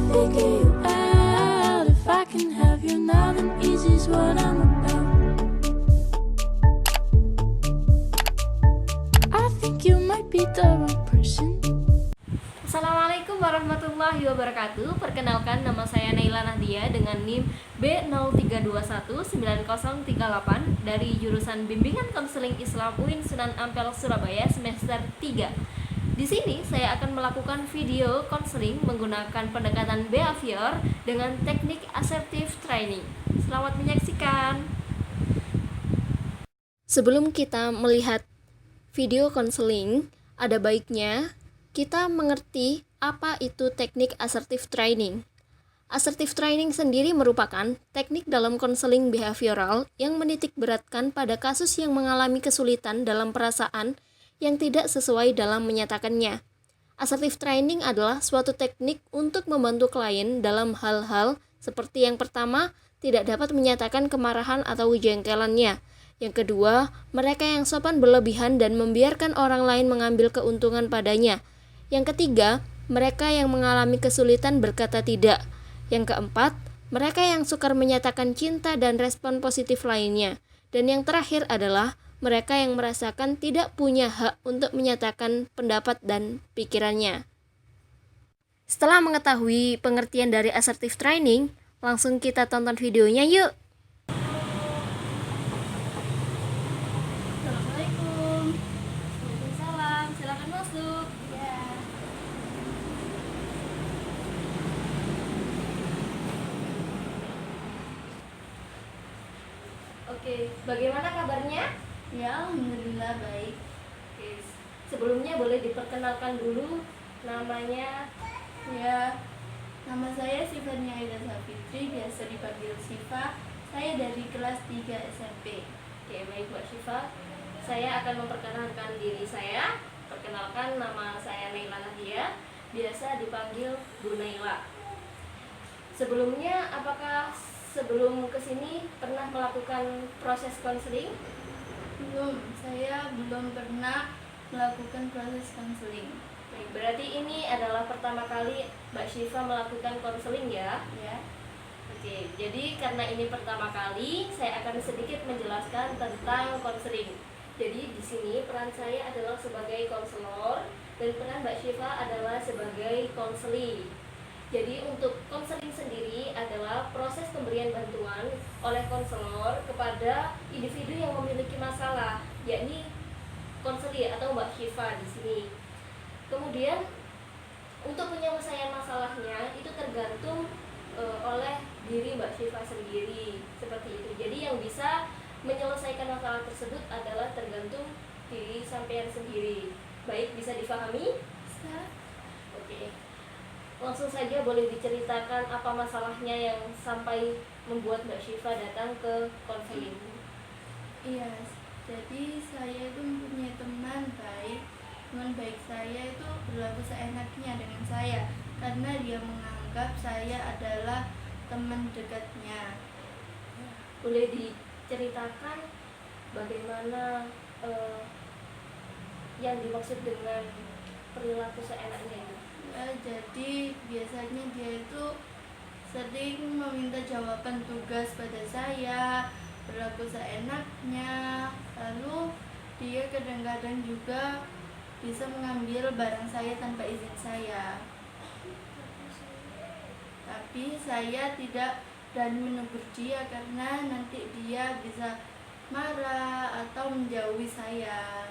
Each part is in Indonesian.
figure you out. If I can have you now, then easy's what I'm about. I think you might be the wrong person. Assalamualaikum warahmatullahi wabarakatuh. Perkenalkan, nama saya Naila Nahdia dengan NIM B03219038 dari jurusan Bimbingan Konseling Islam UIN Sunan Ampel Surabaya semester 3. Di sini saya akan melakukan video konseling menggunakan pendekatan behavior dengan teknik assertive training. Selamat menyaksikan. Sebelum kita melihat video konseling, ada baiknya kita mengerti apa itu teknik assertive training. Assertive training sendiri merupakan teknik dalam konseling behavioral yang menitik beratkan pada kasus yang mengalami kesulitan dalam perasaan yang tidak sesuai dalam menyatakannya. Assertive training adalah suatu teknik untuk membantu klien dalam hal-hal seperti yang pertama, tidak dapat menyatakan kemarahan atau jengkelannya. Yang kedua, mereka yang sopan berlebihan dan membiarkan orang lain mengambil keuntungan padanya. Yang ketiga, mereka yang mengalami kesulitan berkata tidak. Yang keempat, mereka yang sukar menyatakan cinta dan respon positif lainnya. Dan yang terakhir adalah mereka yang merasakan tidak punya hak untuk menyatakan pendapat dan pikirannya. Setelah mengetahui pengertian dari assertive training, langsung kita tonton videonya yuk! Assalamualaikum. Waalaikumsalam. Silakan masuk. Ya. Oke, bagaimana kabarnya? Ya, alhamdulillah baik. Oke, sebelumnya boleh diperkenalkan dulu namanya. Ya, nama saya Sifania Aida Safitri, biasa dipanggil Sifa. Saya dari kelas 3 SMP. Oke, baik Mbak Syifa. Saya akan memperkenalkan diri saya. Perkenalkan, nama saya Naila Nahdia, biasa dipanggil Bu Naila. Sebelumnya, apakah sebelum kesini pernah melakukan proses konseling? Belum, saya belum pernah melakukan proses konseling. Baik, berarti ini adalah pertama kali Mbak Syifa melakukan konseling ya? Ya. Oke, jadi karena ini pertama kali, saya akan sedikit menjelaskan tentang konseling. Jadi di sini peran saya adalah sebagai konselor dan peran Mbak Syifa adalah sebagai konseli. Jadi untuk konseling sendiri adalah proses pemberian bantuan oleh konselor kepada individu yang memiliki masalah, yakni konseli atau Mbak Syifa di sini. Kemudian untuk penyelesaian masalahnya itu tergantung oleh diri Mbak Syifa sendiri, seperti itu. Jadi yang bisa menyelesaikan masalah tersebut adalah tergantung diri sampean sendiri. Baik, bisa difahami? Bisa. Oke. Langsung saja boleh diceritakan apa masalahnya yang sampai membuat Mbak Syifa datang ke konseling. Iya, jadi saya itu mempunyai teman baik. Teman baik saya itu berlaku seenaknya dengan saya karena dia menganggap saya adalah teman dekatnya. Boleh diceritakan bagaimana yang dimaksud dengan perilaku seenaknya itu? Ya, jadi biasanya dia itu sering meminta jawaban tugas pada saya, berlaku seenaknya. Lalu dia kadang-kadang juga bisa mengambil barang saya tanpa izin saya. Tapi saya tidak berani menegur dia karena nanti dia bisa marah atau menjauhi saya.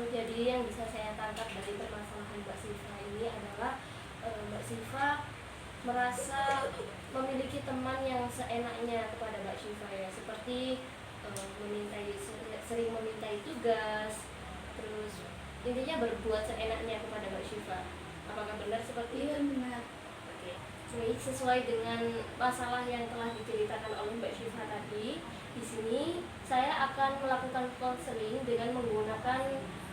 Jadi yang bisa saya tangkap dari permasalahan Mbak Syifa ini adalah Mbak Syifa merasa memiliki teman yang seenaknya kepada Mbak Syifa ya, seperti sering memintai tugas, terus intinya berbuat seenaknya kepada Mbak Syifa. Apakah benar seperti itu? Iya, benar. Oke. Baik, sesuai dengan masalah yang telah diceritakan oleh Mbak Syifa tadi, di sini saya akan melakukan konseling dengan menggunakan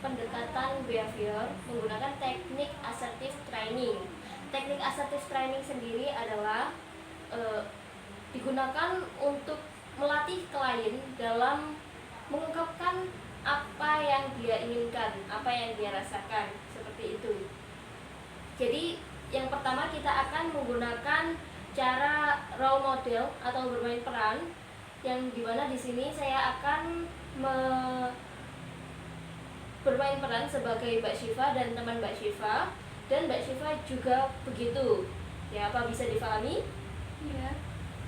pendekatan behavior, menggunakan teknik assertive training. Teknik assertive training sendiri adalah digunakan untuk melatih klien dalam mengungkapkan apa yang dia inginkan, apa yang dia rasakan, seperti itu. Jadi yang pertama pertama kita akan menggunakan cara role model atau bermain peran, yang dimana di sini saya akan bermain peran sebagai Mbak Syifa dan teman Mbak Syifa, dan Mbak Syifa juga begitu. Ya, apa bisa dipahami? Iya.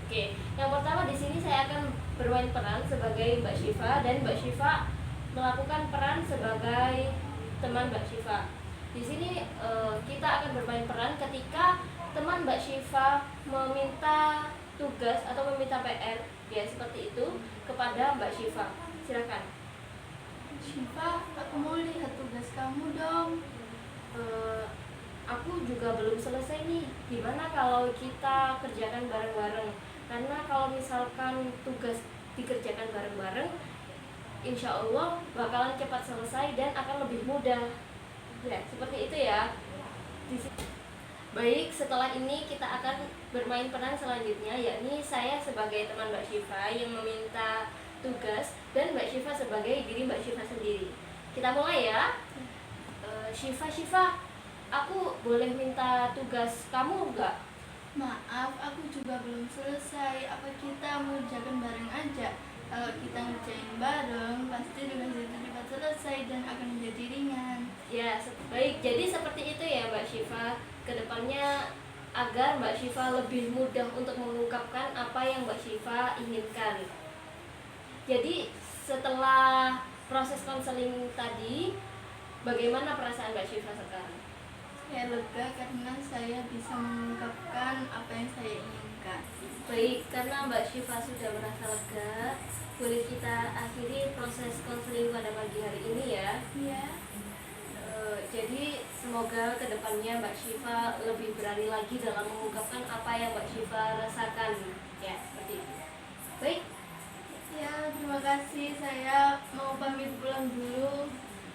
Oke, yang pertama di sini saya akan bermain peran sebagai Mbak Syifa dan Mbak Syifa melakukan peran sebagai teman Mbak Syifa. Di sini kita akan bermain peran ketika teman Mbak Syifa meminta tugas atau meminta PR, ya seperti itu, kepada Mbak Syifa. Silakan. Syifa, aku mau lihat tugas kamu dong. Aku juga belum selesai nih. Gimana kalau kita kerjakan bareng-bareng? Karena kalau misalkan tugas dikerjakan bareng-bareng, insya Allah bakalan cepat selesai dan akan lebih mudah. Ya, seperti itu ya. Baik, setelah ini kita akan bermain peran selanjutnya, yakni saya sebagai teman Mbak Syifa yang meminta tugas dan Mbak Syifa sebagai diri Mbak Syifa sendiri. Kita mulai ya. Syifa, aku boleh minta tugas kamu enggak? Maaf, aku juga belum selesai. Apa kita mengerjakan bareng aja? Kalau kita ngerjain bareng, pasti tugas itu cepat selesai dan akan menjadi ringan. Ya, baik. Jadi seperti itu ya Mbak Syifa. Kedepannya agar Mbak Syifa lebih mudah untuk mengungkapkan apa yang Mbak Syifa inginkan. Jadi setelah proses konseling tadi, bagaimana perasaan Mbak Syifa sekarang? Saya lega karena saya bisa mengungkapkan apa yang saya inginkan. Baik, karena Mbak Syifa sudah merasa lega, boleh kita akhiri proses konseling pada pagi hari ini ya. Iya. Jadi semoga kedepannya Mbak Syifa lebih berani lagi dalam mengungkapkan apa yang Mbak Syifa rasakan. Ya, seperti itu. Baik. Ya, terima kasih. Saya mau pamit pulang dulu.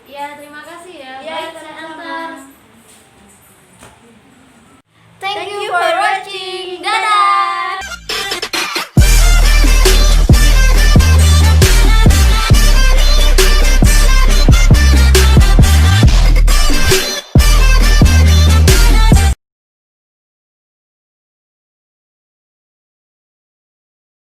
Ya, terima kasih ya. Ya, Baik, saya sama-sama. antar. Thank you for